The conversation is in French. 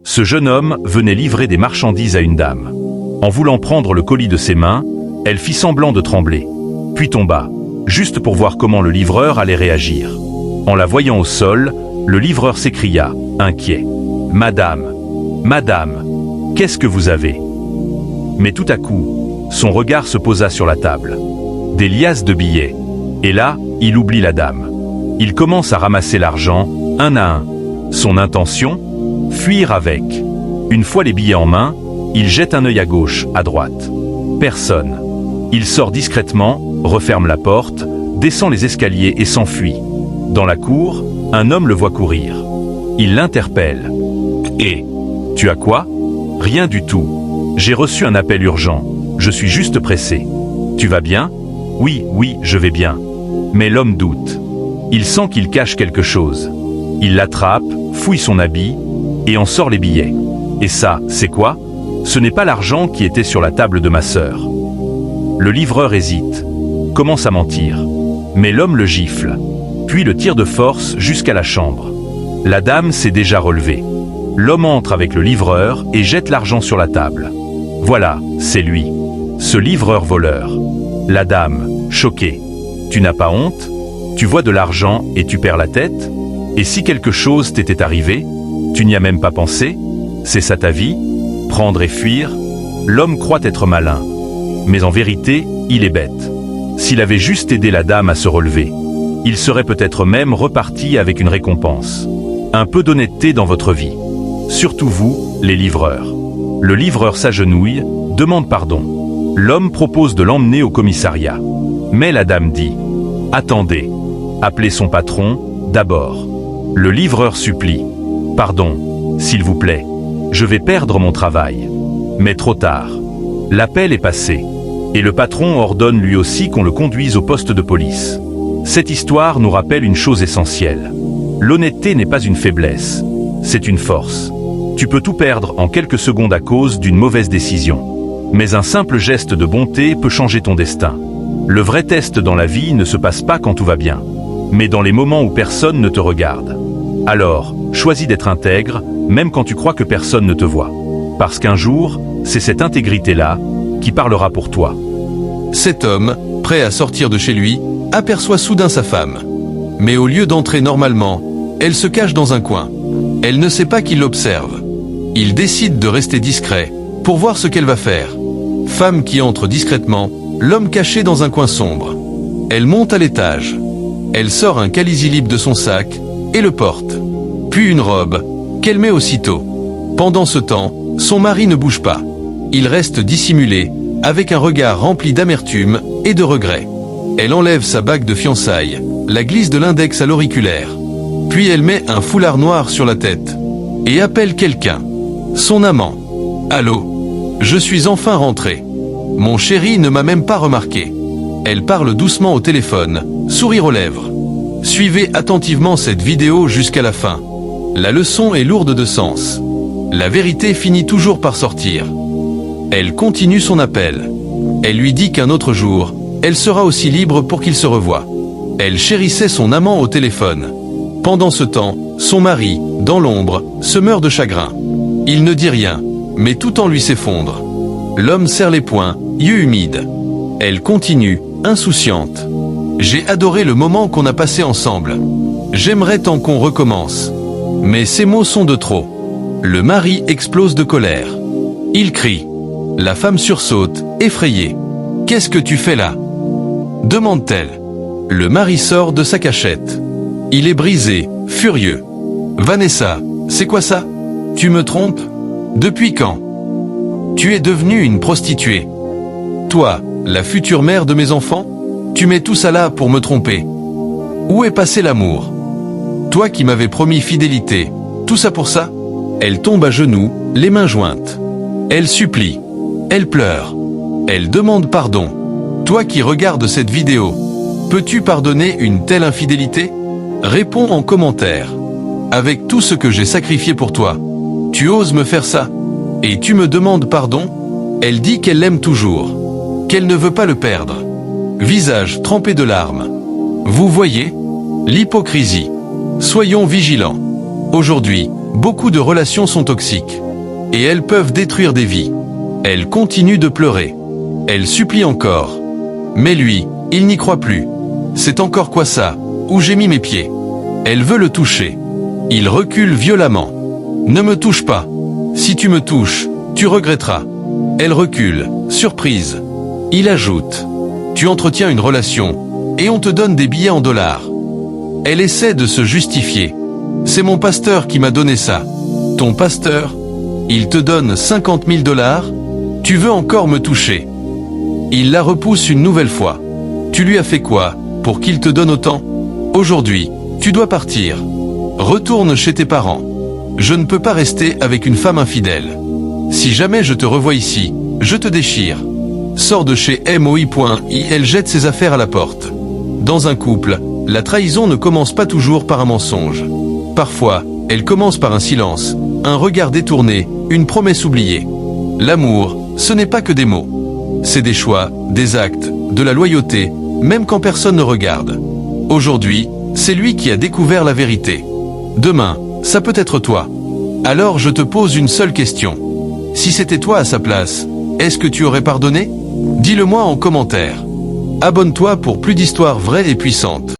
Ce jeune homme venait livrer des marchandises à une dame. En voulant prendre le colis de ses mains, elle fit semblant de trembler, puis tomba, juste pour voir comment le livreur allait réagir. En la voyant au sol, le livreur s'écria, inquiet. « Madame, madame, qu'est-ce que vous avez ?» Mais tout à coup, son regard se posa sur la table. Des liasses de billets. Et là, il oublie la dame. Il commence à ramasser l'argent, un à un. Son intention ? Fuir avec. Une fois les billets en main, il jette un œil à gauche, à droite. Personne. Il sort discrètement, referme la porte, descend les escaliers et s'enfuit. Dans la cour, un homme le voit courir. Il l'interpelle. « Et tu as quoi ?»« Rien du tout. J'ai reçu un appel urgent. Je suis juste pressé. Tu vas bien ?»« Oui, je vais bien. » Mais l'homme doute. Il sent qu'il cache quelque chose. Il l'attrape, fouille son habit et en sort les billets. Et ça, c'est quoi ? Ce n'est pas l'argent qui était sur la table de ma sœur. Le livreur hésite, commence à mentir. Mais l'homme le gifle, puis le tire de force jusqu'à la chambre. La dame s'est déjà relevée. L'homme entre avec le livreur et jette l'argent sur la table. Voilà, c'est lui. Ce livreur voleur. La dame, choquée. Tu n'as pas honte ? Tu vois de l'argent et tu perds la tête ? Et si quelque chose t'était arrivé ? Tu n'y as même pas pensé ? C'est ça ta vie ? Prendre et fuir ? L'homme croit être malin. Mais en vérité, il est bête. S'il avait juste aidé la dame à se relever, il serait peut-être même reparti avec une récompense. Un peu d'honnêteté dans votre vie. Surtout vous, les livreurs. Le livreur s'agenouille, demande pardon. L'homme propose de l'emmener au commissariat. Mais la dame dit « Attendez, appelez son patron, d'abord. » Le livreur supplie « Pardon, s'il vous plaît, je vais perdre mon travail. » Mais trop tard. L'appel est passé. Et le patron ordonne lui aussi qu'on le conduise au poste de police. Cette histoire nous rappelle une chose essentielle. L'honnêteté n'est pas une faiblesse, c'est une force. Tu peux tout perdre en quelques secondes à cause d'une mauvaise décision. Mais un simple geste de bonté peut changer ton destin. Le vrai test dans la vie ne se passe pas quand tout va bien, mais dans les moments où personne ne te regarde. Alors, choisis d'être intègre, même quand tu crois que personne ne te voit. Parce qu'un jour, c'est cette intégrité-là qui parlera pour toi. Cet homme, prêt à sortir de chez lui, aperçoit soudain sa femme. Mais au lieu d'entrer normalement, elle se cache dans un coin. Elle ne sait pas qu'il l'observe. Il décide de rester discret, pour voir ce qu'elle va faire. Femme qui entre discrètement, l'homme caché dans un coin sombre. Elle monte à l'étage. Elle sort un calisilibre de son sac, et le porte. Puis une robe, qu'elle met aussitôt. Pendant ce temps, son mari ne bouge pas. Il reste dissimulé, avec un regard rempli d'amertume et de regret. Elle enlève sa bague de fiançailles, la glisse de l'index à l'auriculaire. Puis elle met un foulard noir sur la tête et appelle quelqu'un. Son amant. « Allô ? Je suis enfin rentrée. Mon chéri ne m'a même pas remarqué. » Elle parle doucement au téléphone, sourire aux lèvres. Suivez attentivement cette vidéo jusqu'à la fin. La leçon est lourde de sens. La vérité finit toujours par sortir. Elle continue son appel. Elle lui dit qu'un autre jour, elle sera aussi libre pour qu'il se revoie. Elle chérissait son amant au téléphone. Pendant ce temps, son mari, dans l'ombre, se meurt de chagrin. Il ne dit rien, mais tout en lui s'effondre. L'homme serre les poings, yeux humides. Elle continue, insouciante. « J'ai adoré le moment qu'on a passé ensemble. J'aimerais tant qu'on recommence. Mais ces mots sont de trop. » Le mari explose de colère. Il crie. La femme sursaute, effrayée. « Qu'est-ce que tu fais là ?» demande-t-elle. Le mari sort de sa cachette. Il est brisé, furieux. « Vanessa, c'est quoi ça ? Tu me trompes ? Depuis quand ? Tu es devenue une prostituée. Toi, la future mère de mes enfants ? Tu mets tout ça là pour me tromper. Où est passé l'amour ? Toi qui m'avais promis fidélité, tout ça pour ça ? » Elle tombe à genoux, les mains jointes. Elle supplie. Elle pleure. Elle demande pardon. Toi qui regardes cette vidéo, peux-tu pardonner une telle infidélité ? Réponds en commentaire. Avec tout ce que j'ai sacrifié pour toi, tu oses me faire ça ? Et tu me demandes pardon ? Elle dit qu'elle l'aime toujours, qu'elle ne veut pas le perdre. Visage trempé de larmes. Vous voyez ? L'hypocrisie. Soyons vigilants. Aujourd'hui, Beaucoup de relations sont toxiques. Et elles peuvent détruire des vies. Elle continue de pleurer. Elle supplie encore. Mais lui, il n'y croit plus. C'est encore quoi ça? Où j'ai mis mes pieds? Elle veut le toucher. Il recule violemment. Ne me touche pas. Si tu me touches, tu regretteras. Elle recule, surprise. Il ajoute. Tu entretiens une relation, et on te donne des billets en dollars. Elle essaie de se justifier. C'est mon pasteur qui m'a donné ça. Ton pasteur? Il te donne 50 000 $? Tu veux encore me toucher? Il la repousse une nouvelle fois. Tu lui as fait quoi, pour qu'il te donne autant? Aujourd'hui, tu dois partir. Retourne chez tes parents. Je ne peux pas rester avec une femme infidèle. Si jamais je te revois ici, je te déchire. Sors de chez moi. Elle jette ses affaires à la porte. Dans un couple, la trahison ne commence pas toujours par un mensonge. Parfois, elle commence par un silence, un regard détourné, une promesse oubliée. L'amour, ce n'est pas que des mots. C'est des choix, des actes, de la loyauté, même quand personne ne regarde. Aujourd'hui, c'est lui qui a découvert la vérité. Demain, ça peut être toi. Alors je te pose une seule question. Si c'était toi à sa place, est-ce que tu aurais pardonné? Dis-le moi en commentaire. Abonne-toi pour plus d'histoires vraies et puissantes.